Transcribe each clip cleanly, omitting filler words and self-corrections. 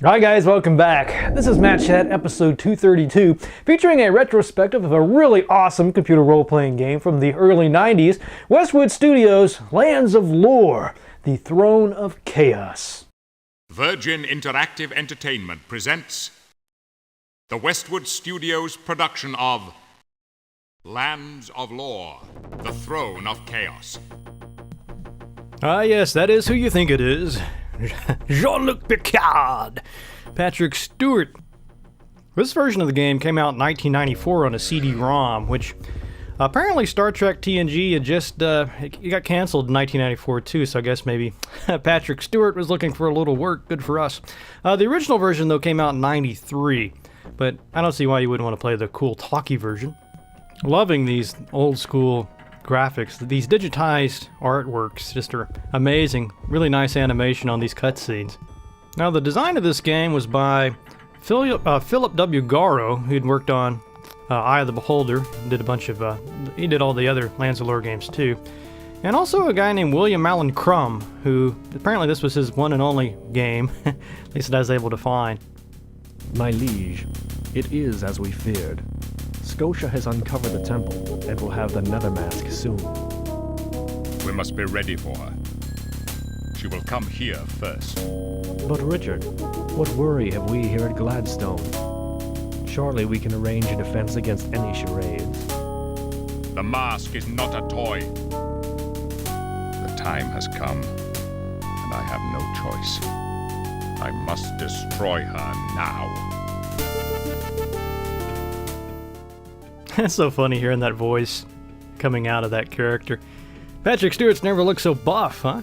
Hi guys, welcome back. This is Matt Chat, episode 232, featuring a retrospective of a really awesome computer role-playing game from the early 90s, Westwood Studios' Lands of Lore, the Throne of Chaos. Virgin Interactive Entertainment presents the Westwood Studios production of Lands of Lore, the Throne of Chaos. Ah yes, that is who you think it is. Jean-Luc Picard, Patrick Stewart. This version of the game came out in 1994 on a CD-ROM, which apparently Star Trek TNG had just, it got canceled in 1994 too, so I guess maybe Patrick Stewart was looking for a little work. Good for us. The original version, though, came out in 93, but I don't see why you wouldn't want to play the cool talkie version. Loving these old-school graphics. These digitized artworks just are amazing. Really nice animation on these cutscenes. Now, the design of this game was by Philip W. Garrow, who'd worked on Eye of the Beholder, did a bunch of, he did all the other Lands of Lore games too. And also a guy named William Allen Crumb, who apparently this was his one and only game, at least that I was able to find. My liege, it is as we feared. Scotia has uncovered the temple and will have the Nether Mask soon. We must be ready for her. She will come here first. But Richard, what worry have we here at Gladstone? Surely we can arrange a defense against any charades. The mask is not a toy. The time has come, and I have no choice. I must destroy her now. It's so funny hearing that voice coming out of that character. Patrick Stewart's never looked so buff, huh?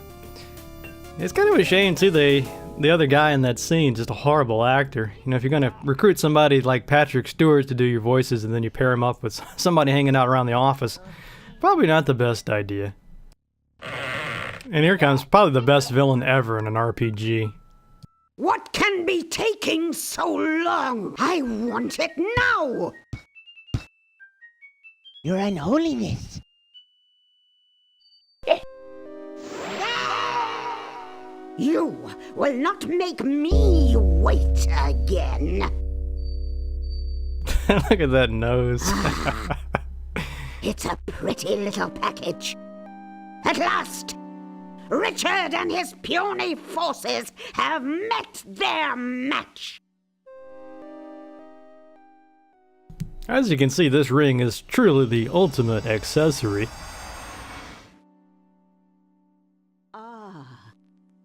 It's kind of a shame, too, the other guy in that scene, just a horrible actor. You know, if you're going to recruit somebody like Patrick Stewart to do your voices and then you pair him up with somebody hanging out around the office, probably not the best idea. And here comes probably the best villain ever in an RPG. What can be taking so long? I want it now! Your Unholiness. You will not make me wait again. Look at that nose. It's a pretty little package. At last, Richard and his puny forces have met their match. As you can see, this ring is truly the ultimate accessory.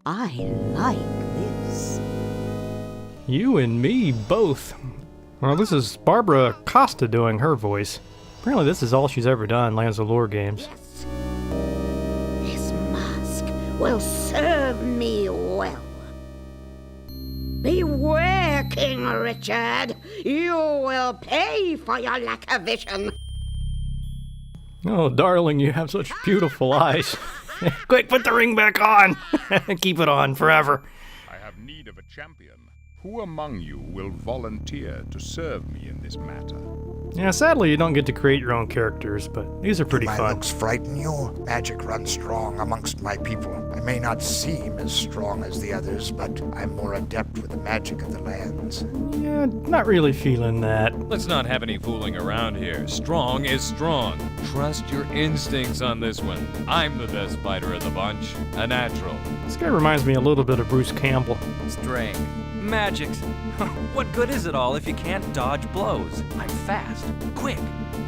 I like this. You and me both. Well, this is Barbara Costa doing her voice. Apparently this is all she's ever done, Lands of Lore games. Yes. This mask will serve me well. Beware, King Richard. You will pay for your lack of vision. Oh, darling, you have such beautiful eyes. Quick, put the ring back on! Keep it on forever. I have need of a champion. Who among you will volunteer to serve me in this matter? Yeah, sadly you don't get to create your own characters, but these are pretty My fun. looks frighten you? Magic runs strong amongst my people. I may not seem as strong as the others, but I'm more adept with the magic of the lands. Yeah, not really feeling that. Let's not have any fooling around here. Strong is strong. Trust your instincts on this one. I'm the best fighter of the bunch. A natural. This guy reminds me a little bit of Bruce Campbell. Strength. Magic. What good is it all if you can't dodge blows? I'm fast. Quick.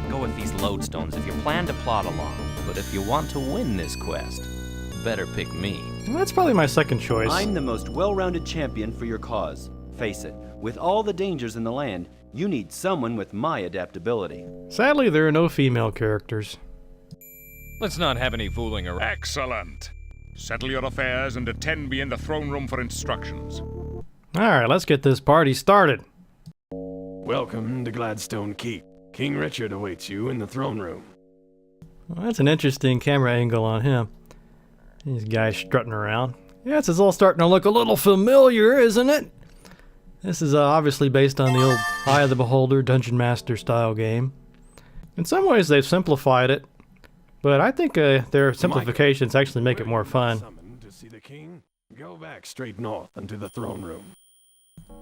Go with these lodestones if you plan to plot along. But if you want to win this quest, better pick me. Well, that's probably my second choice. I'm the most well-rounded champion for your cause. Face it, with all the dangers in the land, you need someone with my adaptability. Sadly, there are no female characters. Let's not have any fooling around. Excellent. Settle your affairs and attend me in the throne room for instructions. Alright, let's get this party started. Welcome to Gladstone Keep. King Richard awaits you in the throne room. Well, that's an interesting camera angle on him. These guys strutting around. Yeah, this is all starting to look a little familiar, isn't it? This is obviously based on the old Eye of the Beholder Dungeon Master style game. In some ways they've simplified it, but I think their simplifications actually make it more fun. To see the king, go back straight north into the throne room.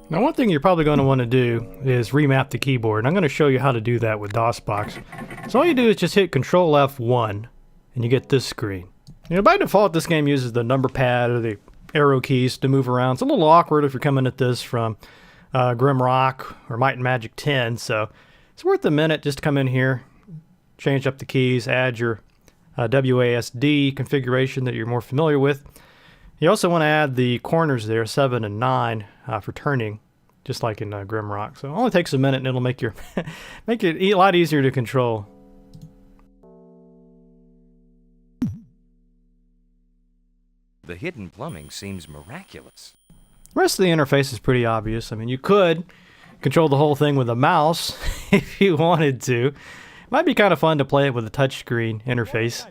Now one thing you're probably going to want to do is remap the keyboard, and I'm going to show you how to do that with DOSBox. So all you do is just hit Control F1, and you get this screen. You know, by default this game uses the number pad or the arrow keys to move around. It's a little awkward if you're coming at this from Grimrock or Might and Magic 10, so it's worth a minute just to come in here, change up the keys, add your WASD configuration that you're more familiar with. You also want to add the corners there, 7 and 9, for turning, just like in Grimrock. So it only takes a minute and it'll make your make it a lot easier to control. The hidden plumbing seems miraculous. The rest of the interface is pretty obvious. I mean, you could control the whole thing with a mouse if you wanted to. Might be kind of fun to play it with a touchscreen interface,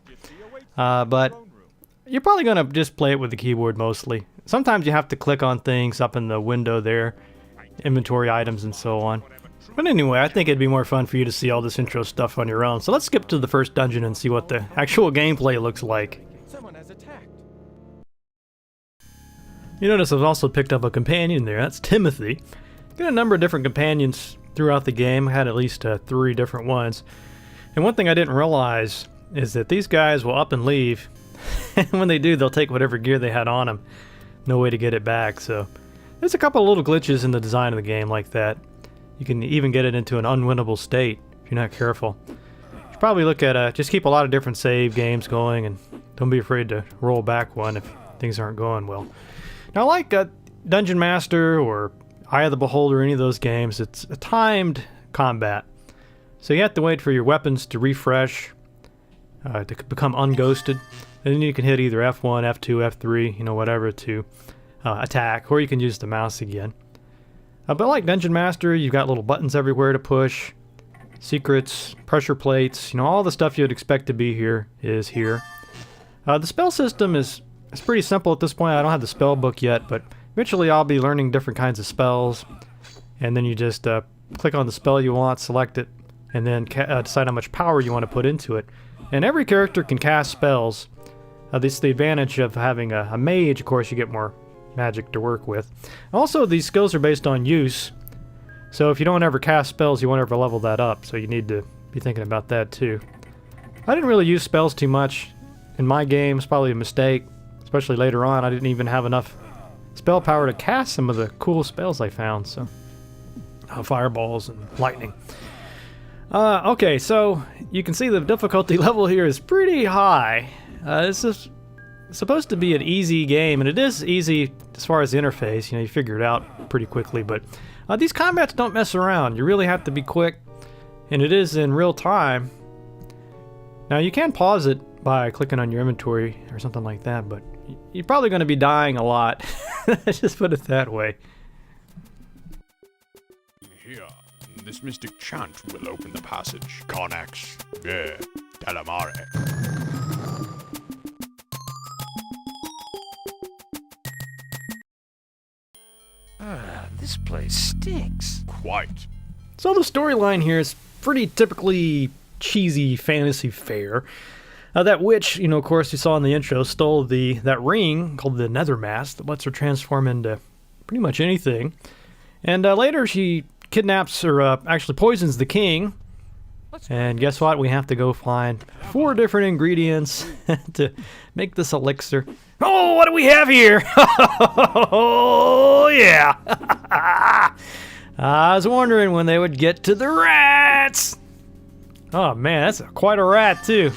but you're probably going to just play it with the keyboard mostly. Sometimes you have to click on things up in the window there, inventory items and so on. But anyway, I think it'd be more fun for you to see all this intro stuff on your own. So let's skip to the first dungeon and see what the actual gameplay looks like. Someone has attacked. You notice I've also picked up a companion there. That's Timothy. Got a number of different companions throughout the game. I had at least 3 different ones. And one thing I didn't realize is that these guys will up and leave. And when they do, they'll take whatever gear they had on them. No way to get it back. So there's a couple of little glitches in the design of the game like that. You can even get it into an unwinnable state if you're not careful. You should probably look at just keep a lot of different save games going, and don't be afraid to roll back one if things aren't going well. Now, like Dungeon Master or Eye of the Beholder, any of those games, it's a timed combat. So you have to wait for your weapons to refresh, to become unghosted. And then you can hit either F1, F2, F3, you know, whatever to attack, or you can use the mouse again. But like Dungeon Master, you've got little buttons everywhere to push, secrets, pressure plates, you know, all the stuff you'd expect to be here is here. The spell system is pretty simple at this point. I don't have the spell book yet, but eventually I'll be learning different kinds of spells. And then you just click on the spell you want, select it, and then decide how much power you want to put into it. And every character can cast spells. This is the advantage of having a mage. Of course, you get more magic to work with. Also, these skills are based on use. So if you don't ever cast spells, you won't ever level that up. So you need to be thinking about that too. I didn't really use spells too much in my games. Probably a mistake. Especially later on, I didn't even have enough spell power to cast some of the cool spells I found. So, fireballs and lightning. Okay, so you can see the difficulty level here is pretty high. This is supposed to be an easy game, and it is easy as far as the interface. You know, you figure it out pretty quickly, but these combats don't mess around. You really have to be quick, and it is in real time. Now, you can pause it by clicking on your inventory or something like that, but you're probably going to be dying a lot. Let's just put it that way. Here, this mystic chant will open the passage. Connex, Delamare. This place stinks. Quite. So the storyline here is pretty typically cheesy fantasy fare. That witch, you know, of course, you saw in the intro, stole that ring called the Nether Mask that lets her transform into pretty much anything. And later she kidnaps, or actually poisons the king. And guess what? We have to go find 4 different ingredients to make this elixir. Oh, what do we have here? Oh, yeah. I was wondering when they would get to the rats. Oh, man, that's quite a rat, too.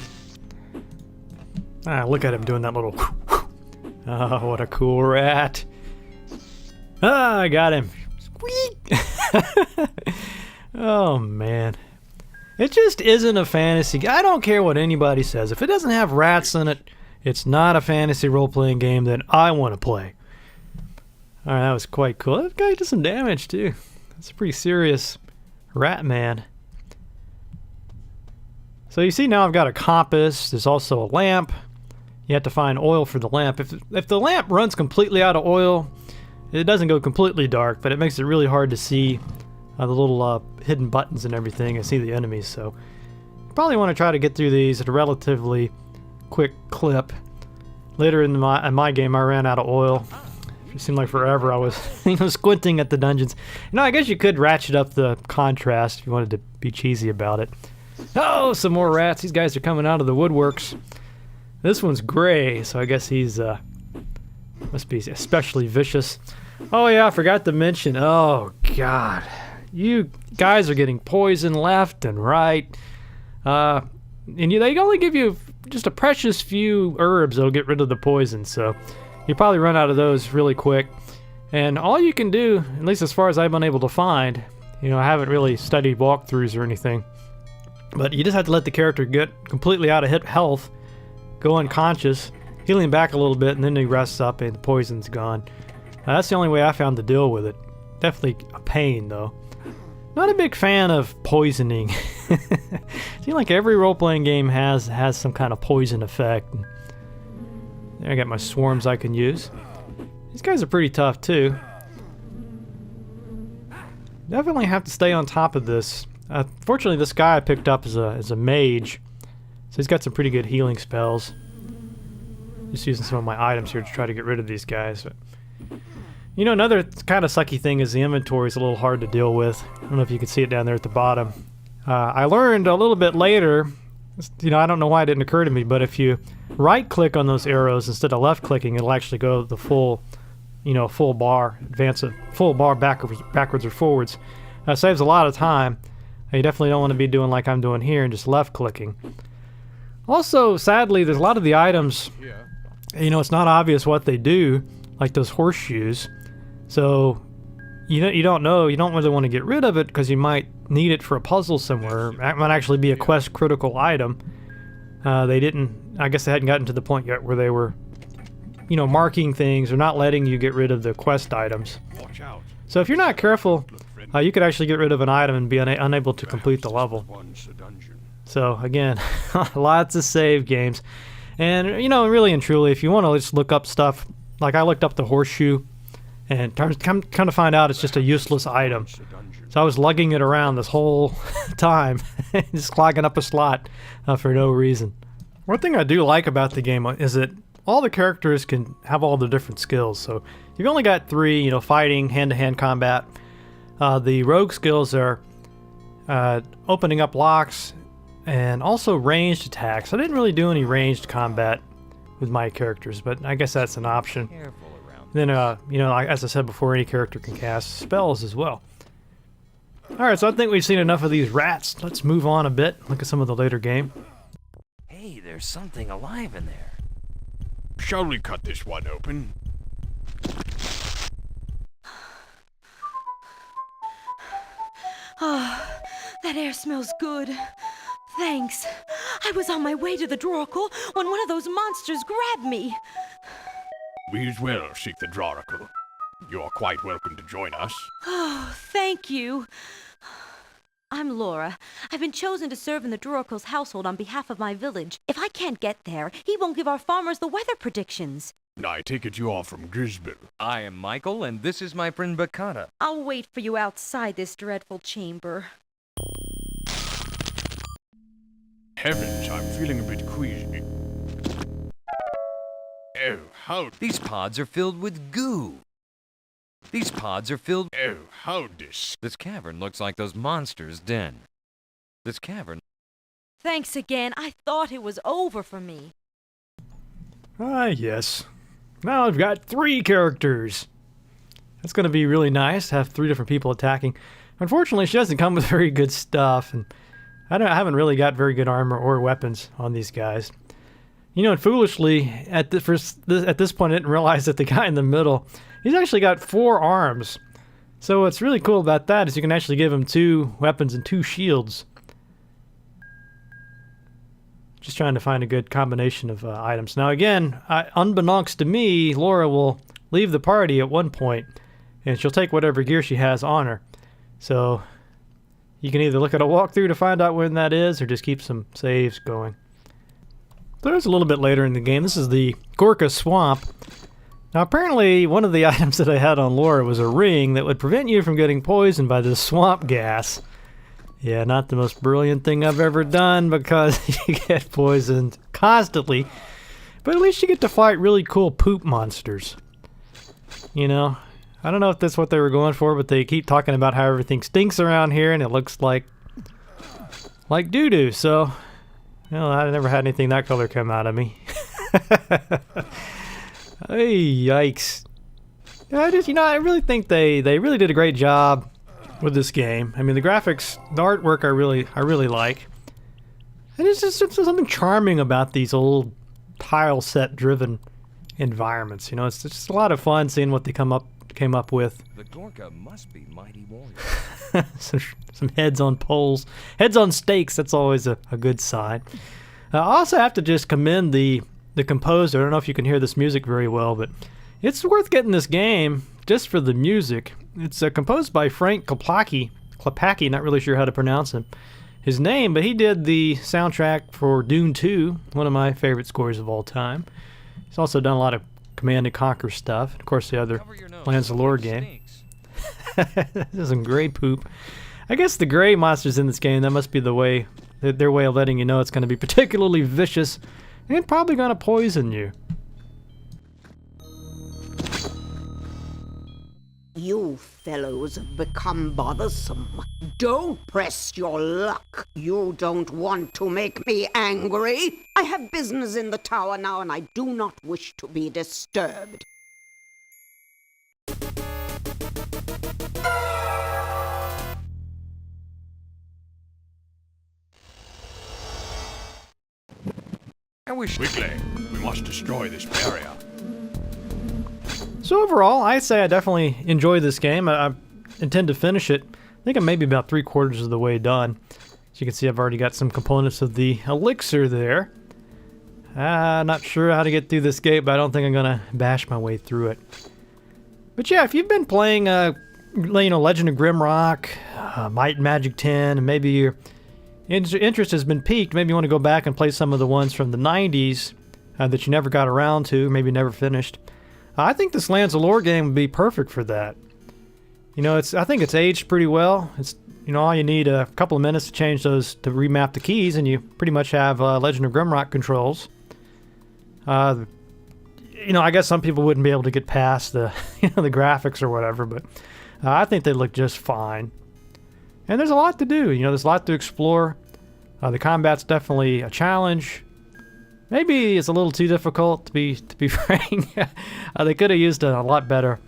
Look at him doing that little... Oh, what a cool rat. I got him. Squeak! Oh, man. It just isn't a fantasy. I don't care what anybody says. If it doesn't have rats in it, it's not a fantasy role-playing game that I want to play. Alright, that was quite cool. That guy did some damage, too. That's a pretty serious rat man. So you see now I've got a compass. There's also a lamp. You have to find oil for the lamp. If the lamp runs completely out of oil, it doesn't go completely dark, but it makes it really hard to see the little hidden buttons and everything and see the enemies. So you probably want to try to get through these at a relatively quick clip. Later in my game, I ran out of oil. It seemed like forever I was squinting at the dungeons. I guess you could ratchet up the contrast if you wanted to be cheesy about it. Oh, some more rats. These guys are coming out of the woodworks. This one's gray, so I guess he's must be especially vicious. Oh yeah, I forgot to mention. Oh God, you guys are getting poison left and right. And they only give you just a precious few herbs that'll get rid of the poison, so you probably run out of those really quick. And all you can do, at least as far as I've been able to find, I haven't really studied walkthroughs or anything, but you just have to let the character get completely out of health, go unconscious, healing back a little bit, and then he rests up and the poison's gone. That's the only way I found to deal with it. Definitely a pain, though. Not a big fan of poisoning. Seems like every role-playing game has some kind of poison effect. There I got my swarms I can use. These guys are pretty tough, too. Definitely have to stay on top of this. Fortunately, this guy I picked up is a mage, so he's got some pretty good healing spells. Just using some of my items here to try to get rid of these guys. But, another kind of sucky thing is the inventory is a little hard to deal with. I don't know if you can see it down there at the bottom. I learned a little bit later, I don't know why it didn't occur to me, but if you right-click on those arrows instead of left-clicking, it'll actually go the full, full bar, advance a full bar backwards or forwards. Saves a lot of time. You definitely don't want to be doing like I'm doing here and just left-clicking. Also, sadly, there's a lot of the items, it's not obvious what they do, like those horseshoes. So, you don't know, you don't really want to get rid of it because you might need it for a puzzle somewhere. It might actually be a quest critical item. I guess they hadn't gotten to the point yet where they were, marking things or not letting you get rid of the quest items. So if you're not careful, you could actually get rid of an item and be unable to complete the level. So again, lots of save games. And, really and truly, if you want to just look up stuff, like I looked up the horseshoe, and come to find out it's just a useless item. So I was lugging it around this whole time, just clogging up a slot for no reason. One thing I do like about the game is that all the characters can have all the different skills. So you've only got 3, fighting, hand-to-hand combat. The rogue skills are opening up locks and also ranged attacks. I didn't really do any ranged combat with my characters, but I guess that's an option. Then, as I said before, any character can cast spells as well. Alright, so I think we've seen enough of these rats. Let's move on a bit, look at some of the later game. Hey, there's something alive in there. Shall we cut this one open? Oh, that air smells good. Thanks. I was on my way to the Droracle when one of those monsters grabbed me. We as well seek the Droracle. You are quite welcome to join us. Oh, thank you. I'm Laura. I've been chosen to serve in the Droracle's household on behalf of my village. If I can't get there, he won't give our farmers the weather predictions. I take it you are from Grisbil. I am Michael, and this is my friend Bakata. I'll wait for you outside this dreadful chamber. Heavens, I'm feeling a bit queasy. Oh, how... These pods are filled with goo. These pods are filled... Oh, how dis... This cavern looks like those monsters' den. This cavern... Thanks again. I thought it was over for me. Yes. Now I've got 3 characters. That's going to be really nice to have 3 different people attacking. Unfortunately, she doesn't come with very good stuff, and I haven't really got very good armor or weapons on these guys. And foolishly, at this point, I didn't realize that the guy in the middle, he's actually got 4 arms. So what's really cool about that is you can actually give him 2 weapons and 2 shields. Just trying to find a good combination of items. Now again, unbeknownst to me, Laura will leave the party at one point, and she'll take whatever gear she has on her. So, You can either look at a walkthrough to find out when that is, or just keep some saves going. There's a little bit later in the game. This is the Gorka Swamp. Now apparently one of the items that I had on Laura was a ring that would prevent you from getting poisoned by this swamp gas. Yeah, not the most brilliant thing I've ever done because you get poisoned constantly. But at least you get to fight really cool poop monsters. You know? I don't know if that's what they were going for, but they keep talking about how everything stinks around here and it looks like doo-doo, so... Well, I never had anything that color come out of me. Hey, yikes. I really think they really did a great job with this game. I mean, the graphics, the artwork I really like. And it's just something charming about these old tile set driven environments. You know, it's just a lot of fun seeing what they came up with. The Gorka must be mighty warriors. some heads on poles, heads on stakes. That's always a good sign. I also have to just commend the composer. I don't know if you can hear this music very well, but it's worth getting this game just for the music. It's composed by Frank Klepacki, not really sure how to pronounce his name, but he did the soundtrack for Dune 2, one of my favorite scores of all time. He's also done a lot of Command & Conquer stuff. Of course, the other Lands of Lore game. This is some gray poop. I guess the gray monsters in this game, that must be their way of letting you know it's going to be particularly vicious and probably going to poison you. You fellows have become bothersome. Don't press your luck. You don't want to make me angry. I have business in the tower now, and I do not wish to be disturbed. I wish quickly. We must destroy this barrier. So overall, I say I definitely enjoy this game. I intend to finish it. I think I'm maybe about 3/4 of the way done. As you can see, I've already got some components of the elixir there. Not sure how to get through this gate, but I don't think I'm gonna bash my way through it. But yeah, if you've been playing, Legend of Grimrock, Might and Magic 10, and maybe your interest has been piqued, maybe you want to go back and play some of the ones from the 90s that you never got around to, maybe never finished. I think this Lands of Lore game would be perfect for that. You know, I think it's aged pretty well. It's, all you need a couple of minutes to change those, to remap the keys, and you pretty much have Legend of Grimrock controls. I guess some people wouldn't be able to get past the, the graphics or whatever, but I think they look just fine. And there's a lot to do. There's a lot to explore. The combat's definitely a challenge. Maybe it's a little too difficult, to be frank. They could have used a lot better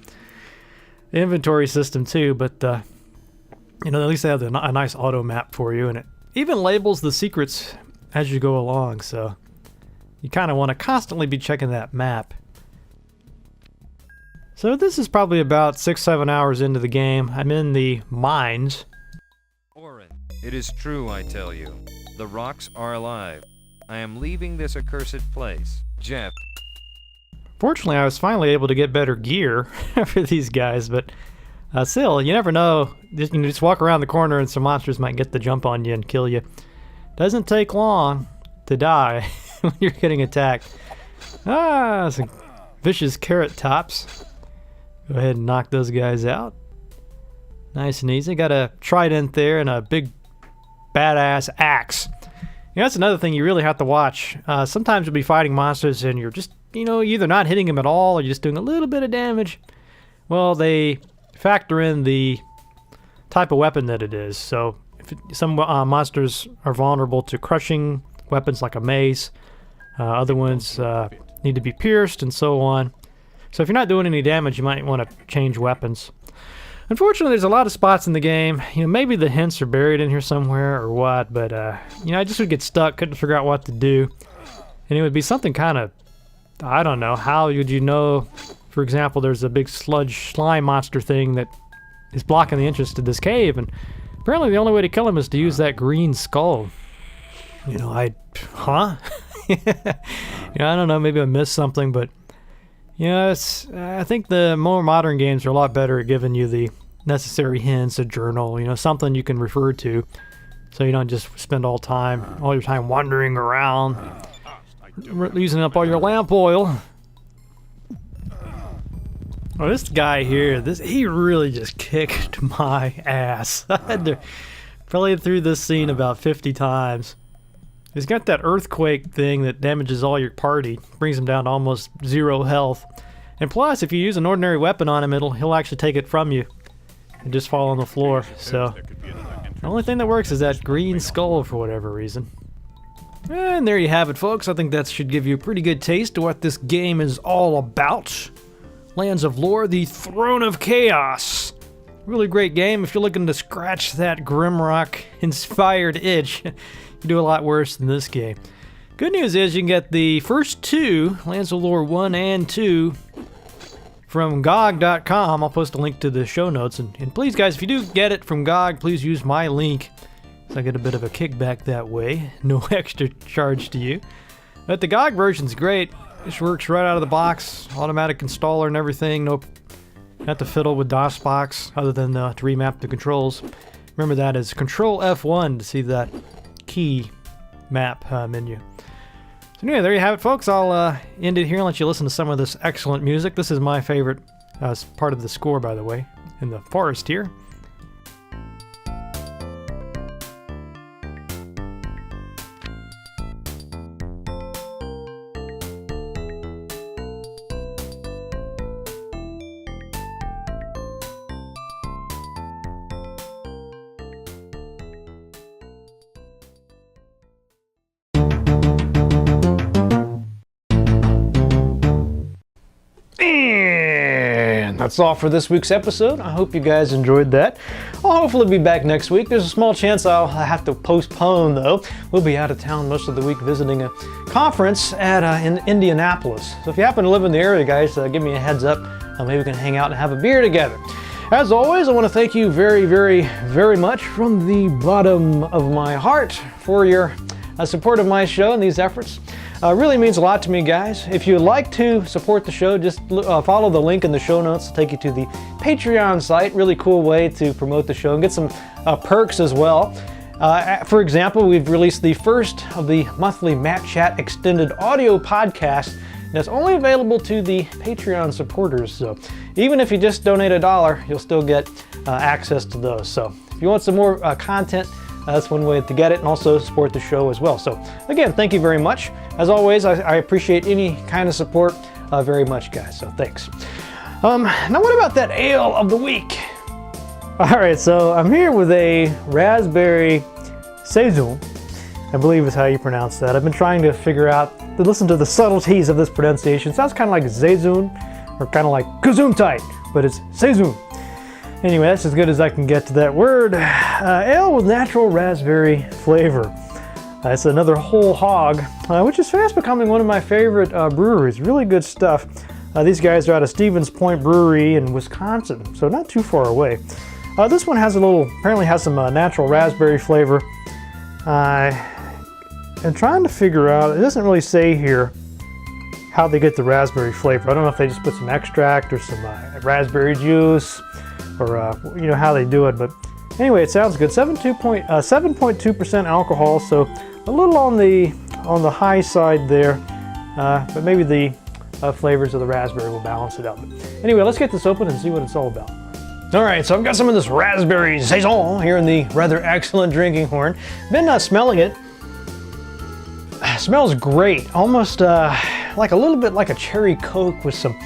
inventory system too, but at least they have a nice auto map for you, and it even labels the secrets as you go along, so you kind of want to constantly be checking that map. So this is probably about 6-7 hours into the game. I'm in the mines. Orin, it is true, I tell you. The rocks are alive. I am leaving this accursed place. Jeff. Fortunately, I was finally able to get better gear for these guys, but still, you never know. Just walk around the corner and some monsters might get the jump on you and kill you. Doesn't take long to die when you're getting attacked. Some vicious carrot tops. Go ahead and knock those guys out. Nice and easy. Got a trident there and a big badass axe. That's another thing you really have to watch. Sometimes you'll be fighting monsters and you're just, either not hitting them at all or you're just doing a little bit of damage. Well, they factor in the type of weapon that it is. So some monsters are vulnerable to crushing weapons like a mace. Other ones need to be pierced and so on. So if you're not doing any damage, you might want to change weapons. Unfortunately, there's a lot of spots in the game. Maybe the hints are buried in here somewhere or what, but I just would get stuck, couldn't figure out what to do. And it would be something kind of, I don't know, how would you know? For example, there's a big sludge slime monster thing that is blocking the entrance to this cave, and apparently the only way to kill him is to use that green skull. I don't know, maybe I missed something, but I think the more modern games are a lot better at giving you the necessary hints, a journal, you know, something you can refer to, so you don't just spend all your time wandering around, using up all your lamp oil. Oh, this guy here, he really just kicked my ass. I had to play through this scene about 50 times. He's got that earthquake thing that damages all your party, brings him down to almost 0 health. And plus, if you use an ordinary weapon on him, he'll actually take it from you and just fall on the floor. So the only thing that works is that green skull for whatever reason. And there you have it, folks. I think that should give you a pretty good taste of what this game is all about. Lands of Lore, the Throne of Chaos. Really great game. If you're looking to scratch that Grimrock-inspired itch, you do a lot worse than this game. Good news is you can get the first 2, Lands of Lore 1 and 2, from GOG.com. I'll post a link to the show notes. And please, guys, if you do get it from GOG, please use my link, so I get a bit of a kickback that way. No extra charge to you. But the GOG version's great. This works right out of the box, automatic installer and everything. No, not to fiddle with DOSBox, other than to remap the controls. Remember that as Control F1 to see that key map menu. So anyway, there you have it, folks. I'll end it here and let you listen to some of this excellent music. This is my favorite part of the score, by the way, in the forest here. And that's all for this week's episode. I hope you guys enjoyed that. I'll hopefully be back next week. There's a small chance I'll have to postpone, though. We'll be out of town most of the week visiting a conference in Indianapolis. So if you happen to live in the area, guys, give me a heads up. Maybe we can hang out and have a beer together. As always, I want to thank you very, very, very much from the bottom of my heart for your support of my show and these efforts. Really means a lot to me, guys. If you'd like to support the show, just follow the link in the show notes to take you to the Patreon site. Really cool way to promote the show and get some perks as well. For example, we've released the first of the monthly Matt Chat extended audio podcast that's only available to the Patreon supporters. So even if you just donate $1, you'll still get access to those. So if you want some more content, that's one way to get it, and also support the show as well. So again, thank you very much. As always, I appreciate any kind of support very much, guys. So thanks. Now what about that ale of the week? All right, so I'm here with a raspberry saison, I believe is how you pronounce that. I've been trying to figure out, to listen to the subtleties of this pronunciation. It sounds kind of like zazoon, or kind of like gesundheit, but it's saison. Anyway, that's as good as I can get to that word. Ale with natural raspberry flavor. It's another whole hog, which is fast becoming one of my favorite breweries. Really good stuff. These guys are out of Stevens Point Brewery in Wisconsin, so not too far away. This one has apparently has some natural raspberry flavor. I'm trying to figure out, it doesn't really say here how they get the raspberry flavor. I don't know if they just put some extract or some raspberry juice, or you know how they do it, but anyway, it sounds good. 7.2% alcohol, so a little on the high side there, but maybe the flavors of the raspberry will balance it out. But anyway, let's get this open and see what it's all about. All right, so I've got some of this raspberry saison here in the rather excellent drinking horn. Been smelling it. Smells great, almost like a little bit like a cherry Coke with some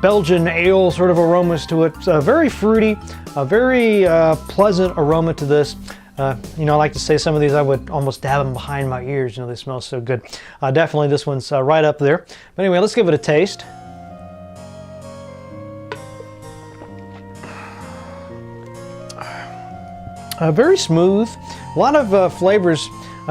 Belgian ale sort of aromas to it. Very fruity, a very pleasant aroma to this. You know, I like to say some of these I would almost dab them behind my ears. You know, they smell so good. Definitely this one's right up there. But anyway, let's give it a taste. Very smooth. A lot of flavors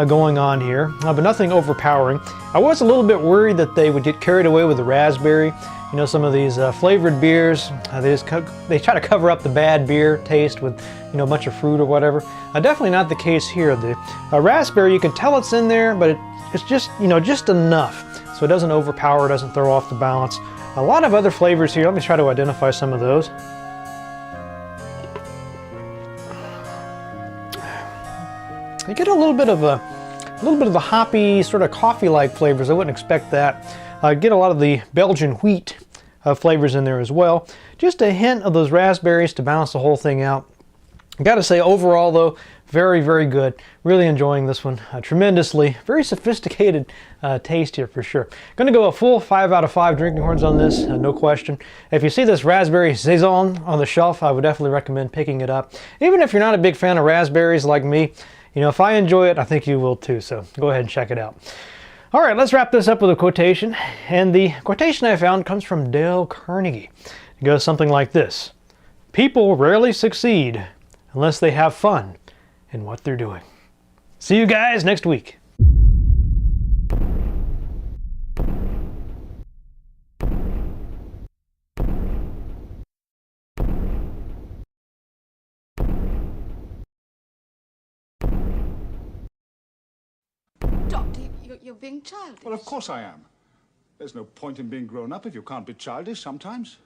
going on here, but nothing overpowering. I was a little bit worried that they would get carried away with the raspberry. You know, some of these flavored beers, they try to cover up the bad beer taste with, you know, a bunch of fruit or whatever. Definitely not the case here. The raspberry, you can tell it's in there, but it's just, you know, just enough. So it doesn't overpower, doesn't throw off the balance. A lot of other flavors here. Let me try to identify some of those. You get a little bit of the hoppy, sort of coffee-like flavors. I wouldn't expect that. Get a lot of the Belgian wheat flavors in there as well. Just a hint of those raspberries to balance the whole thing out. I gotta say, overall though, very, very good. Really enjoying this one tremendously. Very sophisticated taste here for sure. Gonna go a full 5 out of 5 drinking horns on this, no question. If you see this raspberry saison on the shelf, I would definitely recommend picking it up. Even if you're not a big fan of raspberries like me, you know, if I enjoy it, I think you will too, so go ahead and check it out. All right, let's wrap this up with a quotation. And the quotation I found comes from Dale Carnegie. It goes something like this: "People rarely succeed unless they have fun in what they're doing." See you guys next week. Doctor, you're being childish. Well, of course I am. There's no point in being grown up if you can't be childish sometimes.